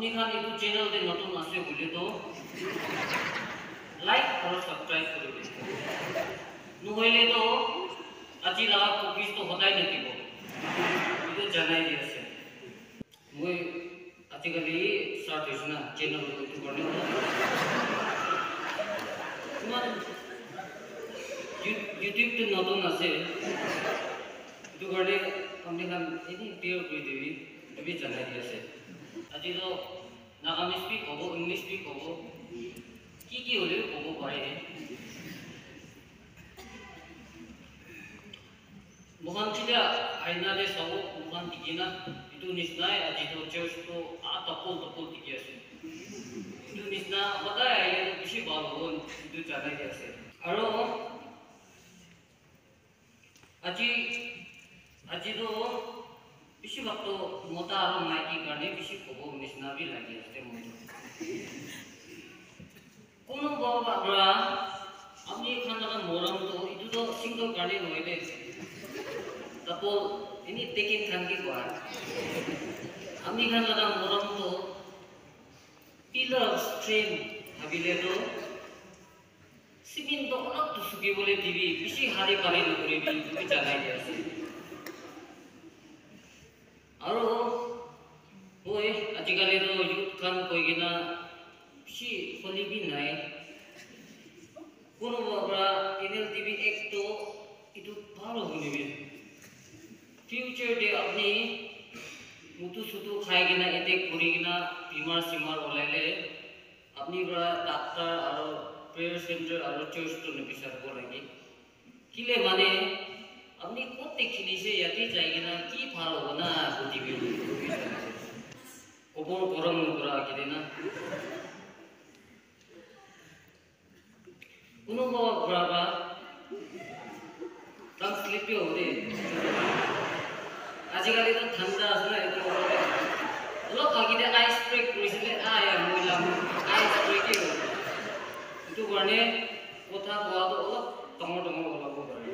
আপনি খান ইউটিউব চ্যানেলতে নতুন আছে বলে তো লাইক আর সাবস্ক্রাইব করবে নহলে তো আজি লাগা কপিস তো হতাই নাকিব ಇದು জানাই দিয়েছে মই আজিকালি স্টার্ট হইছে না চ্যানেল ইউটিউব করলে তোমার ইউটিউব তো নতুন আছে itu karena kami kan ini pure creativity lebih jangan dia sih. Aji lo nakami speak kobo English speak kobo kiki oleh kobo pare. Bukan tidak aina deh sawo bukan tigina itu nisnai aji to church to tapol tiga sih. Itu nisna bagai aina to kisi balon itu jangan dia sih. Aro আজি তো বেশি ভক্ত মোটা আর মাইকি কারণে বেশি খবর নিশনাবি লাগে আসতে মনে কোন বাবা আপনি এখান থেকে মরম তো এটা তো সিঙ্গল কারণে নয় রে তারপর ইনি টেকিন খান কি কয় আপনি এখান থেকে মরম তো পিলার অফ স্ট্রেন ভাবিলে তো সিমেন্ট তো অনেক তো সুখী বলে দিবি বেশি হারে পারে নকরিবি তুমি জানাই আছে আৰু ওই আজিকালি তো ইউথ খান কই কিনা বেশি ফলিবি নাই কোনো বাবা এনএল টিভি এক তো itu ভালো হইবে ফিউচার ডে আপনি মুতু সুতু খাই কিনা এতে করি কিনা বিমার সিমার ওলাইলে আপনি বড় ডাক্তার আর প্রেয়ার সেন্টার আর চার্চ তো বিচার লাগে কিলে মানে আপনি কোতে খিনিছে ইয়াতে যাই কিনা কি ভালো হবে না বুঝিবি কবর গরম করা কিরে না কোনো বাবা তাম স্লিপি হবে আজিকালি তো ঠান্ডা আছে না এত লোক আগিতে আইস ব্রেক করেছিলে আয়া মইলাম আইস ব্রেকে itu কারণে কথা কোয়া তো অলপ টঙর ওলাব পারে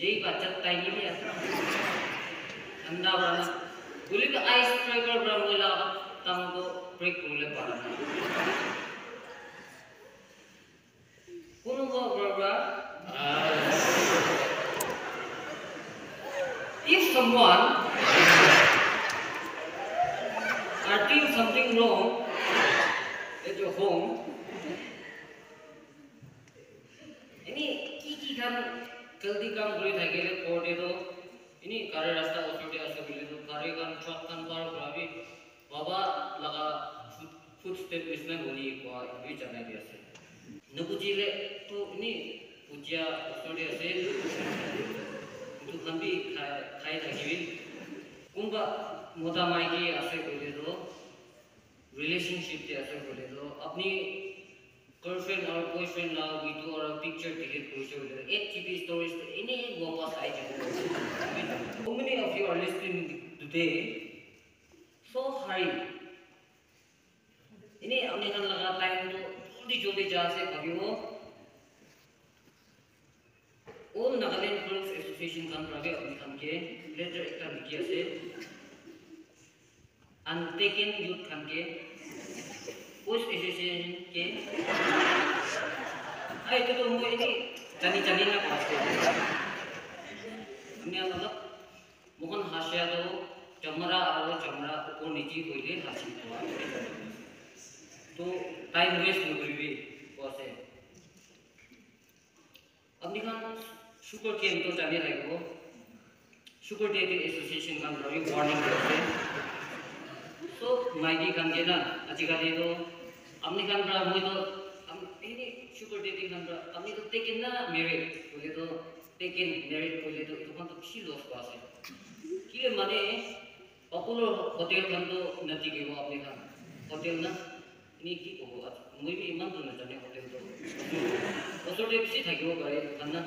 যেই বাচ্চা তাই নিয়ে আছে ঠান্ডা বানা বলি তো আইস ব্রেকার ব্রামলা তাম তো ব্রেক করলে পারে না কোন বাবা if someone are doing something wrong at your home ini কি কাম জলদি কাম করে থাকে কোর্টে তো ইনি কারে রাস্তা ওচটে আসে বলে তো কারে কাম ট্রাক কাম পার করাবি বাবা লাগা ফুট স্টেপ ইসনা বলি কোয়া এই জানাই দিয়েছে নবুজিলে তো ইনি পূজা ওচটে আছে তো কামবি খাই থাকিবি কোনবা মোটা মাইকি আছে বলে তো রিলেশনশিপ তে আছে বলে তো আপনি girlfriend or boyfriend now we do our picture delete picture एक GB stories ini wapas aja how many of you are listening today so high ini हमने kan लगा time तो जल्दी जा से कभी वो all Nagaland Girls Association kan prabe अपने kan के letter एक kan लिखी है untaken youth kan के post association के itu tuh mau ini cani-cani na pasti ini मतलब bukan hasil tuh camera ukur nici koile hasil तो टाइम वेस्ट नकरी भी पसे अपनी खान शुगर केम तो जाने लगो शुगर डेटी एसोसिएशन kan रवि वार्निंग करते so माइकी kan के ना आजिकली तो अपनी kan बड़ा मुझे तो ini sugar dating kan kami तो taken ना married बोले तो taken married बोले तो itu kan तो किसी loss पास है किले माने popular hotel kan तो नती के वो अपने kan hotel ना ini की को मुझे भी इमान तो न जाने hotel तो उसो डेट से था कि वो करे kan ना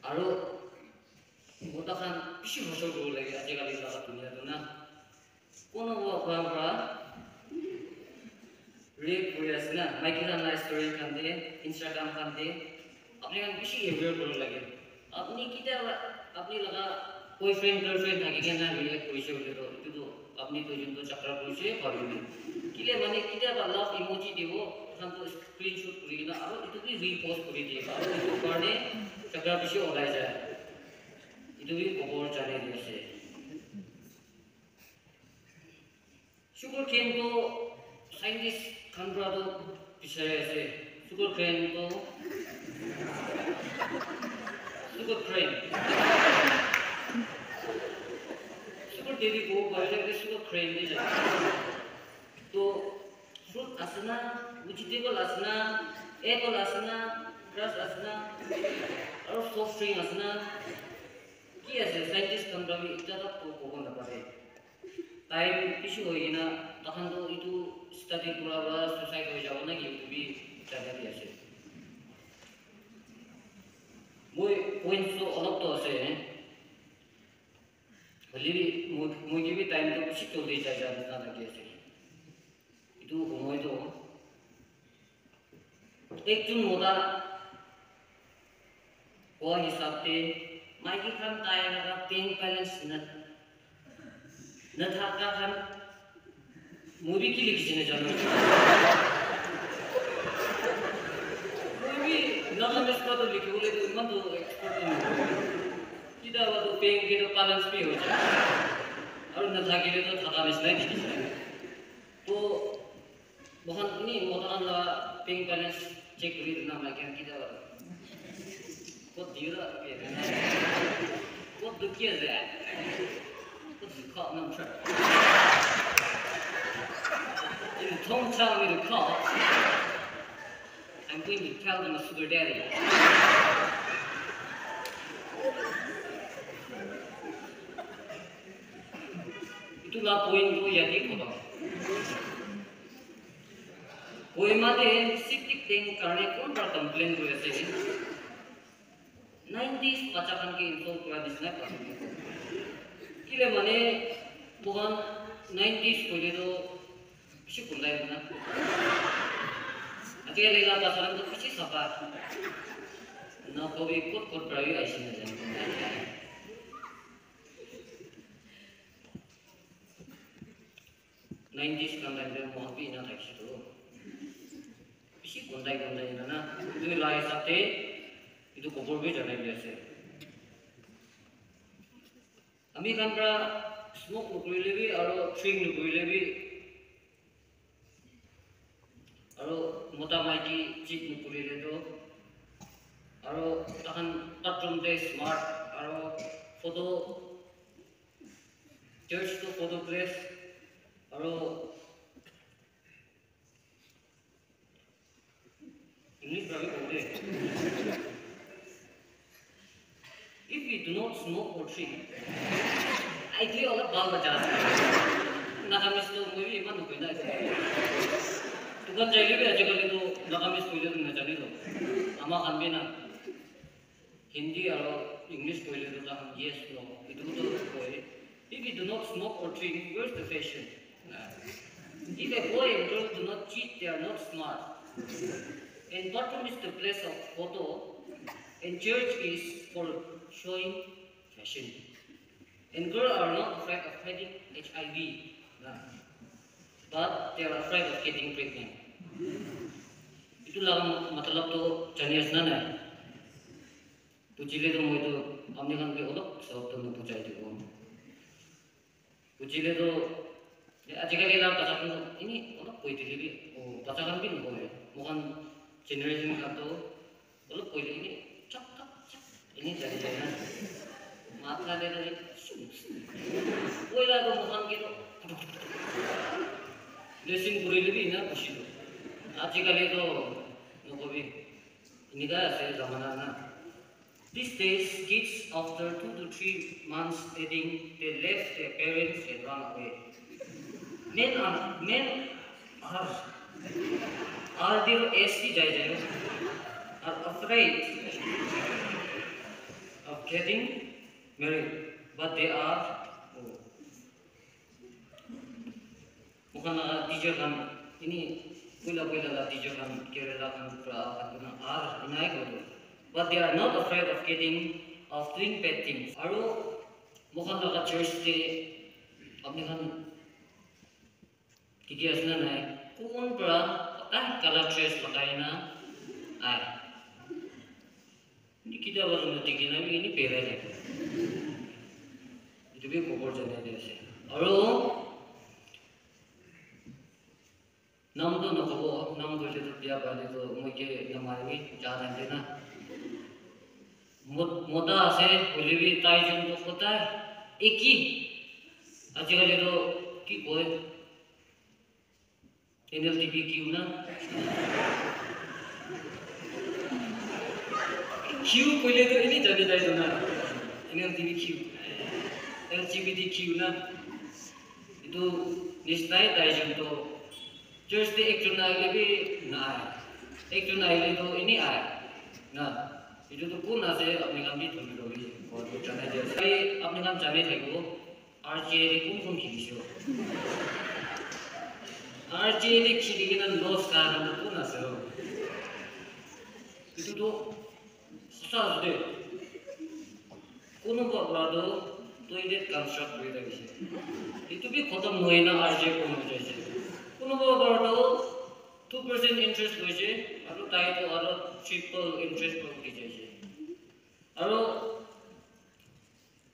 आरो मोटा kan किसी हसल बोल लगे आजकल इस बात दुनिया तो ना कौन वो अपना रेप করে আছে না মাইকি খান লাইভ স্টোরি খান দে ইনস্টাগ্রাম খান দে আপনি খান বেশি এভিয়ার করে লাগে আপনি কিটা আপনি লাগা boyfriend girlfriend thaki kena react korise bole to itu apni to junto chakra korise paribe kile mane kita ba love emoji dibo santo screenshot kori na aro itu ki repost kori diye aro itu karone chakra bishi olai jay itu bi kobor jane diye sugar cane to scientist khandra to bichare ase sugar cane to sugar cane sugar baby ko boile ke sugar cane de jay to fruit asna vegetable asna apple asna grass asna aro soft drink asna ki ase scientist khandra bi ita ta ko na pare time issue hoina takhan to itu study pura ba suicide ho jabo na ki itu bi chale di ase moi point to alok to ase holi moi ki bi time to bishi to de jai jana na ki ase itu moi to ek jun moda ko hisab te mai ki khan tayar ka bank balance na thaka khan movie ki likhi jene jana movie na khan is to likhi bole to man to expert nahi kida ba to bank ke to balance pe ho jay aur na thaki le to thaka mes nahi likhi jay to bahan ini modakan la bank balance check kori na ma kya kida ba ko dira ke na ko dukiya jay caught no trap. In the hometown with a call, I'm going to tell them a sugar daddy. Itulah poin ko yati ko ba. Poin mate septic tank karne kon par complain ko ase 90s bachakan ke install kora disna ka. Kile mane bukan 90s pहिले to bishi kundai na atia lela pasaran to bishi sapa na kobi kot prawi aisin na jan 90s kan time mo happy na thakshi to bishi kundai na itu lai sate itu kobor be janai ase আমি কানরা smoke নকৰিলে B আৰু drink নকৰিলে B আৰু মোটা মাইকি seat নকৰিলে তো আৰু তাহান তাতৰমতে স্মাৰ্ট আৰু ফটো চাৰ্চ তো ফটোগ্ৰাফ আৰু ইংলিছ ভাবে কওঁতে if we do not smoke or drink I do all about the job nakamis to moi bi man ko na to kan jaile bi ajekali to nakamis koile to na jani to ama kan bi na hindi aro english koile to ta yes no itu to koi if we do not smoke or drink where's the fashion if a boy and girl do not cheat they are not smart and bathroom is the place of photo and church is for showing fashion and girls are not afraid of getting HIV but they are afraid of getting pregnant itulah matlab to janias na na pujile to moi to amne kan be olok sab to no pujai dibo pujile to ajikali la pachakan ini olok koi dibi o pachakan bin hoy mohan generation ka to olok koi ini chak chak ini jadi jana mata de de koila to mohan ki to lesin kurili bi na kushi to ajikali to no kobi ini da se zamana na these days kids after 2 to 3 months dating they left their parents and run away men are their ST jai are afraid of getting married but they are bukan teacher kan ini pula lah teacher kan Kerala kan pura are inai ko but they are not afraid of doing bad things aru Mukhan laka church te apne khan kiki asna nai kun pra kala dress lagai na ai ini kita baru nanti kina ini pera ya itu भी कोपर जाने दे से और नाम तो न कहो नाम तो जो दिया बाने तो मुझे नमाज भी ज़्यादा देना मोटा से बोले भी ताई जन तो होता है एक ही आजकल ये तो की कोई NLTV क्यों ना क्यों पहले तो ini jadi dari mana NLTV LGBTQ ना itu niscaya dari contoh church de ek jun aile भी ना आए एक जन आइले तो ini आए ना itu तो कौन आसे अपने काम भी थोड़ी थोड़ी और कुछ जाने जैसे अपने काम जाने थे वो RJ de कौन खिलिशो RJ de खिली ना लॉस का हम कौन आसे हो itu तो साथ दे कौन बात तो ये कंस्ट्रक्ट भी रही है itu भी खत्म हुए ना RJ को हो जाए कौन बात 2% इंटरेस्ट हुए जे और ताई तो और ट्रिपल इंटरेस्ट पर की जाए और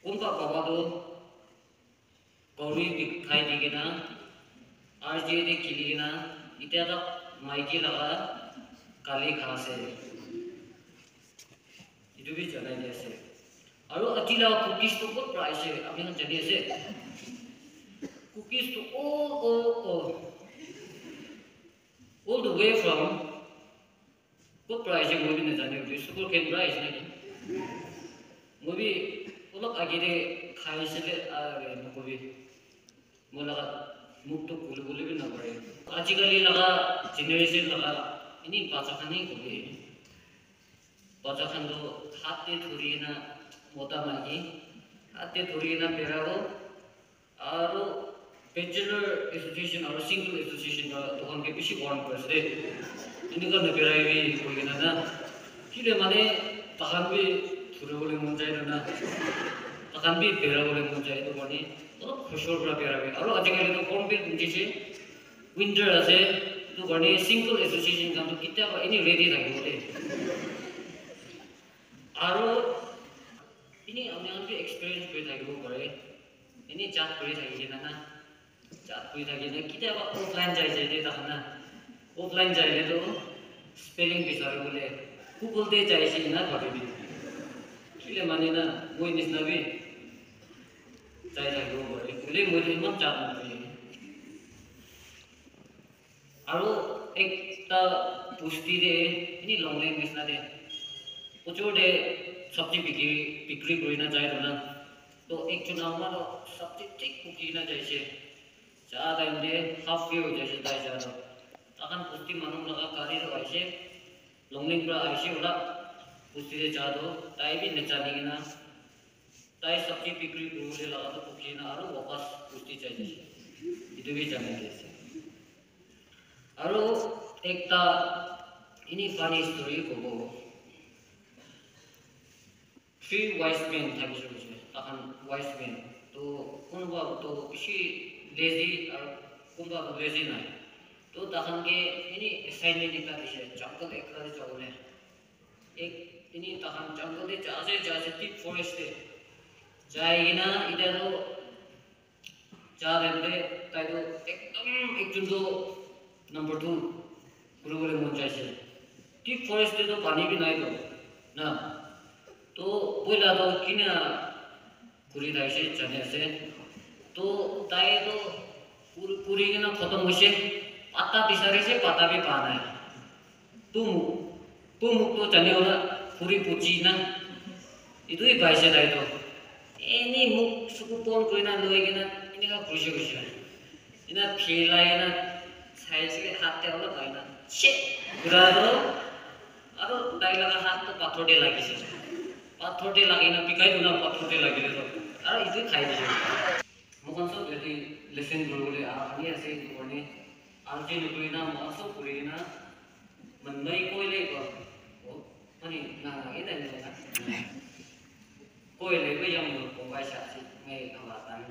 उनका बाबा तो कौड़ी दिखाई देगी ना RJ de खिली ना इतना तक माइकी लगा काली घास है itu भी जाना है ऐसे और अकेला कुकीज तो बहुत प्राइस है अपने हम जानिए से कुकीज तो all the way from बहुत प्राइस है वो भी नहीं जाने होते सुपर कैन प्राइस नहीं वो भी वो लोग आगे दे खाए से ले आ गए ना वो भी वो लगा मुक्त तो बोले भी ना पड़े आजकल ये लगा जनरेशन लगा इन्हीं बाचा खाने को भी बाचा खान तो हाथे थोड़ी ना मोटा मांगी हाथे थोड़ी ना पेरा हो और बैचलर एसोसिएशन और सिंगल एसोसिएशन का तो हम के पीछे कौन कर सकते इन्हीं का न पेरा भी कोई ना किले माने तखान भी थोड़े बोले मुंजाई ना तखान भी पेरा बोले मुंजाई तो बनी तो खुशोर बड़ा पेरा भी और आजकल तो कौन भी मुझे विंटर ऐसे तो बनी सिंगल एसोसिएशन का तो कितना इन्हीं रेडी लगे होते और ini ambil experience kuri thaki bo pare ini chat kuri thaki na chat kuri thaki na kita apa offline jai jai ta na offline jai le to spelling bisare bole google de jai si na thori bi kile mane na moi nis na bi jai thaki bo pare bole moi de mam chat na kuri aro ekta pusti de ini long language na de प्रचुर दे सब्जी बिक्री करी ना जाए ना तो एक चुनाव में तो सब्जी ठीक कुकी ना जैसे चाह टाइम दे हाफ व्यू जैसे ताई जा तो ताकन पुष्टि मानूं लगा कारी तो ऐसे लॉन्गिंग पर ऐसे उड़ा पुष्टि दे चाह तो ताई भी न जानेगी ना ताई सब्जी बिक्री करूँ लगा तो कुकी ना आरो वापस पुष्टि चाहिए इधर भी जाने जैसे आरो एक ता इन्हीं फनी स्टोरी को वो three wise men था किसी कुछ अहम wise men तो उन बाब तो किसी lazy और उन बाब lazy ना तो तहन के इन्हीं assignment निकाल दिए जंगल एक रात जाओगे एक इन्हीं तहन जंगल दे जासे deep forest दे जाएगी ना इधर तो जा रहे थे ताई तो एकदम एक चुंदो number 2 गुरु बोले मुंजा से deep forest दे तो पानी भी नहीं दो ना तो पहिला तो किन कुरी थाइसे जाने से तो ताई तो पूरी किन खत्म होइसे पत्ता बिसारे से पत्ता भी पाना है तुम तो जाने होला पूरी पूची ना इतु ही पाइसे ताई तो एनी मुख सुकु पोन कोइना लोइगिना इनेका खुशी इना फेलाइना साइजले हातते होला पाइना छे गुरारो अरो ताई लगा हाथ तो पाथोडे लागिसे पाथोटे लगे ना पिकाई दुना पाथोटे लगे तो अरे इसे खाई दीजिए मुझे सब यदि लेसन बोले आनी ऐसे बोलने आंटी निकली ना मासो पूरी ना मंदाई कोई ले को वो मनी ना ये नहीं होगा कोई ले भी यम को बाई शादी may kawatan